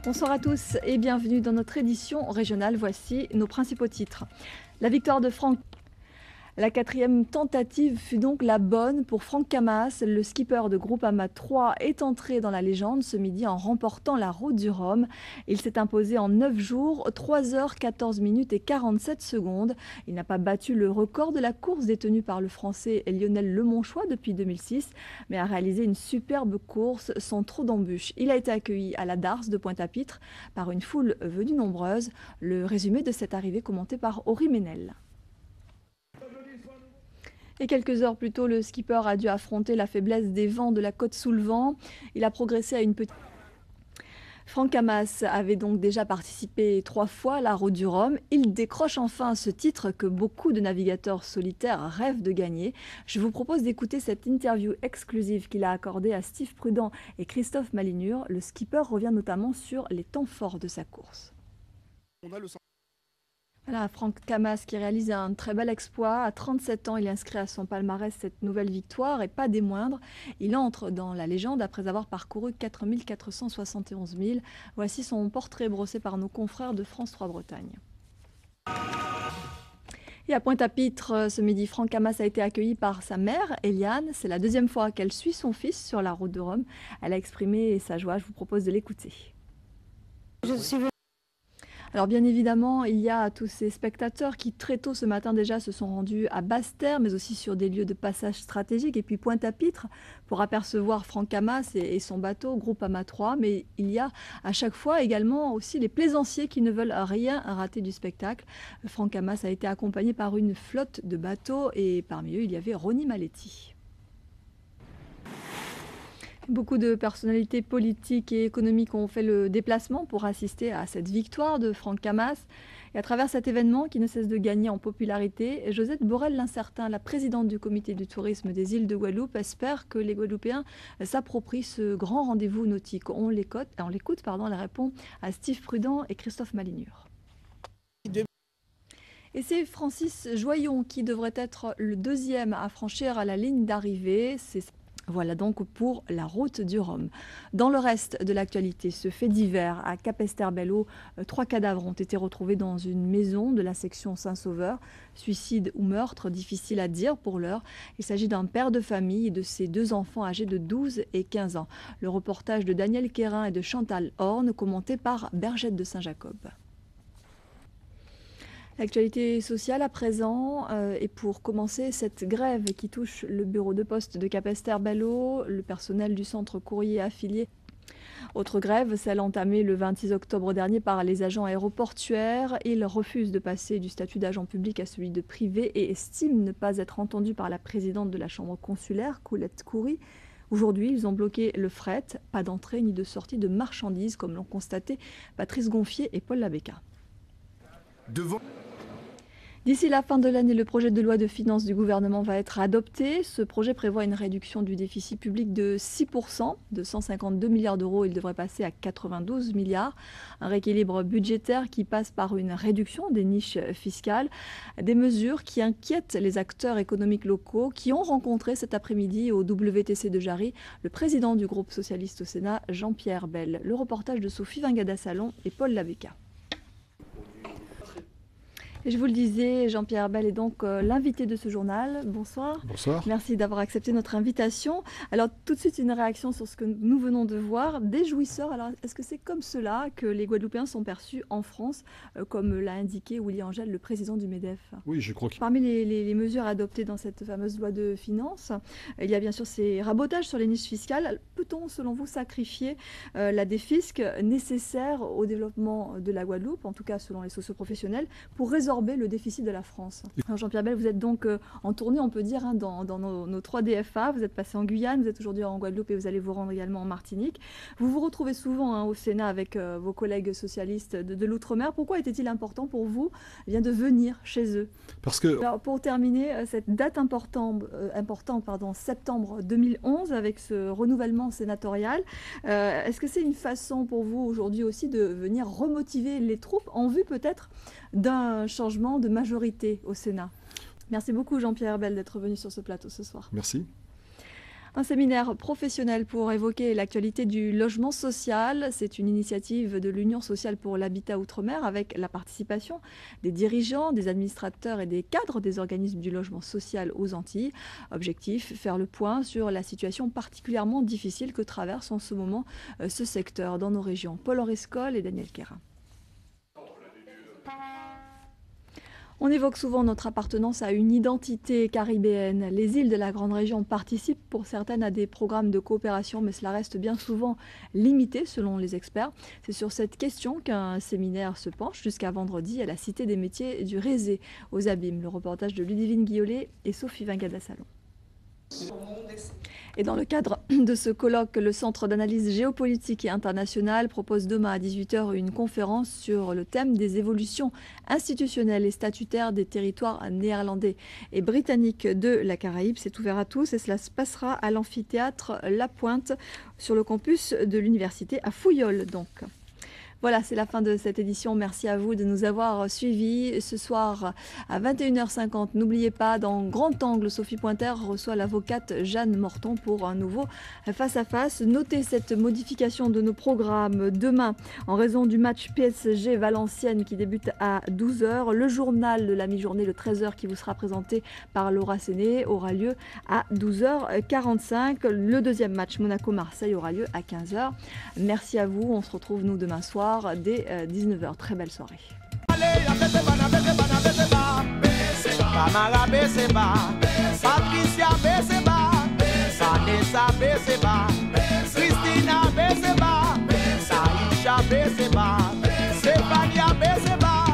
Bonsoir à tous et bienvenue dans notre édition régionale. Voici nos principaux titres. La victoire de Franck. La quatrième tentative fut donc la bonne pour Franck Camas. Le skipper de Groupama 3 est entré dans la légende ce midi en remportant la Route du Rhum. Il s'est imposé en 9 jours, 3 heures 14 minutes et 47 secondes. Il n'a pas battu le record de la course détenu par le Français Lionel Lemonchois depuis 2006, mais a réalisé une superbe course sans trop d'embûches. Il a été accueilli à la Darse de Pointe-à-Pitre par une foule venue nombreuse. Le résumé de cette arrivée commenté par Henri Ménel. Et quelques heures plus tôt, le skipper a dû affronter la faiblesse des vents de la côte sous le vent. Il a progressé à une petite... Franck Camas avait donc déjà participé 3 fois à la Route du Rhum. Il décroche enfin ce titre que beaucoup de navigateurs solitaires rêvent de gagner. Je vous propose d'écouter cette interview exclusive qu'il a accordée à Steve Prudent et Christophe Malinure. Le skipper revient notamment sur les temps forts de sa course. Voilà, Franck Camas qui réalise un très bel exploit. À 37 ans, il inscrit à son palmarès cette nouvelle victoire et pas des moindres. Il entre dans la légende après avoir parcouru 4 471 milles. Voici son portrait brossé par nos confrères de France 3 Bretagne. Et à Pointe-à-Pitre, ce midi, Franck Camas a été accueilli par sa mère, Eliane. C'est la deuxième fois qu'elle suit son fils sur la route de Rome. Elle a exprimé sa joie. Je vous propose de l'écouter. Alors bien évidemment, il y a tous ces spectateurs qui très tôt ce matin déjà se sont rendus à Basse-Terre, mais aussi sur des lieux de passage stratégiques, et puis Pointe-à-Pitre pour apercevoir Franck Camas et son bateau Groupama 3. Mais il y a à chaque fois également aussi les plaisanciers qui ne veulent rien rater du spectacle. Franck Camas a été accompagné par une flotte de bateaux et parmi eux il y avait Ronnie Maletti. Beaucoup de personnalités politiques et économiques ont fait le déplacement pour assister à cette victoire de Franck Camas. Et à travers cet événement qui ne cesse de gagner en popularité, Josette Borel-Lincertin, la présidente du comité du tourisme des îles de Guadeloupe, espère que les Guadeloupéens s'approprient ce grand rendez-vous nautique. On l'écoute, elle répond à Steve Prudent et Christophe Malinure. Et c'est Francis Joyon qui devrait être le deuxième à franchir la ligne d'arrivée. Voilà donc pour la Route du Rhum. Dans le reste de l'actualité, ce fait divers à Capesterre-Belle-Eau, 3 cadavres ont été retrouvés dans une maison de la section Saint-Sauveur. Suicide ou meurtre, difficile à dire pour l'heure. Il s'agit d'un père de famille et de ses 2 enfants âgés de 12 et 15 ans. Le reportage de Daniel Quérin et de Chantal Horne, commenté par Bergette de Saint-Jacob. L'actualité sociale à présent, et pour commencer, cette grève qui touche le bureau de poste de Capesterre-Belle-Eau, le personnel du centre courrier affilié. Autre grève, celle entamée le 26 octobre dernier par les agents aéroportuaires. Ils refusent de passer du statut d'agent public à celui de privé et estiment ne pas être entendus par la présidente de la chambre consulaire, Colette Coury. Aujourd'hui, ils ont bloqué le fret, pas d'entrée ni de sortie de marchandises, comme l'ont constaté Patrice Gonfier et Paul Labéca. D'ici la fin de l'année, le projet de loi de finances du gouvernement va être adopté. Ce projet prévoit une réduction du déficit public de 6%. De 152 milliards d'euros, il devrait passer à 92 milliards. Un rééquilibre budgétaire qui passe par une réduction des niches fiscales. Des mesures qui inquiètent les acteurs économiques locaux qui ont rencontré cet après-midi au WTC de Jarry le président du groupe socialiste au Sénat, Jean-Pierre Bel. Le reportage de Sophie Vingada-Salon et Paul Labéca. Et je vous le disais, Jean-Pierre Bel est donc l'invité de ce journal. Bonsoir. Bonsoir. Merci d'avoir accepté notre invitation. Alors tout de suite une réaction sur ce que nous venons de voir. Des jouisseurs, alors est-ce que c'est comme cela que les Guadeloupéens sont perçus en France, comme l'a indiqué Willy Angel, le président du MEDEF? Oui, je crois que... Parmi les mesures adoptées dans cette fameuse loi de finances, il y a bien sûr ces rabotages sur les niches fiscales. Peut-on, selon vous, sacrifier la défisque nécessaire au développement de la Guadeloupe, en tout cas selon les socioprofessionnels, pour résorber le déficit de la France? Jean-Pierre Bel, vous êtes donc en tournée, on peut dire, dans nos 3 DFA. Vous êtes passé en Guyane, vous êtes aujourd'hui en Guadeloupe et vous allez vous rendre également en Martinique. Vous vous retrouvez souvent au Sénat avec vos collègues socialistes de l'Outre-mer. Pourquoi était-il important pour vous de venir chez eux? Parce que... Alors, pour terminer, cette date importante, septembre 2011, avec ce renouvellement sénatorial, est-ce que c'est une façon pour vous aujourd'hui aussi de venir remotiver les troupes en vue peut-être d'un changement de majorité au Sénat? Merci beaucoup Jean-Pierre Bel d'être venu sur ce plateau ce soir. Merci. Un séminaire professionnel pour évoquer l'actualité du logement social. C'est une initiative de l'Union sociale pour l'habitat outre-mer avec la participation des dirigeants, des administrateurs et des cadres des organismes du logement social aux Antilles. Objectif, faire le point sur la situation particulièrement difficile que traverse en ce moment ce secteur dans nos régions. Paul-Henri Scoll et Daniel Quérin. On évoque souvent notre appartenance à une identité caribéenne. Les îles de la Grande Région participent pour certaines à des programmes de coopération, mais cela reste bien souvent limité selon les experts. C'est sur cette question qu'un séminaire se penche jusqu'à vendredi à la Cité des métiers du Rézé aux Abîmes. Le reportage de Ludivine Guillolet et Sophie Vingada-Salon. Et dans le cadre de ce colloque, le Centre d'analyse géopolitique et internationale propose demain à 18 h une conférence sur le thème des évolutions institutionnelles et statutaires des territoires néerlandais et britanniques de la Caraïbe. C'est ouvert à tous et cela se passera à l'amphithéâtre La Pointe sur le campus de l'université à Fouillol donc. Voilà, c'est la fin de cette édition. Merci à vous de nous avoir suivis. Ce soir à 21 h 50, n'oubliez pas, dans Grand Angle, Sophie Pointer reçoit l'avocate Jeanne Morton pour un nouveau face-à-face. Notez cette modification de nos programmes. Demain, en raison du match PSG-Valenciennes qui débute à 12 h, le journal de la mi-journée, le 13 h, qui vous sera présenté par Laura Séné, aura lieu à 12 h 45. Le deuxième match, Monaco-Marseille, aura lieu à 15 h. Merci à vous. On se retrouve, nous, demain soir dès 19 h. Très belle soirée. Stefania Beseba,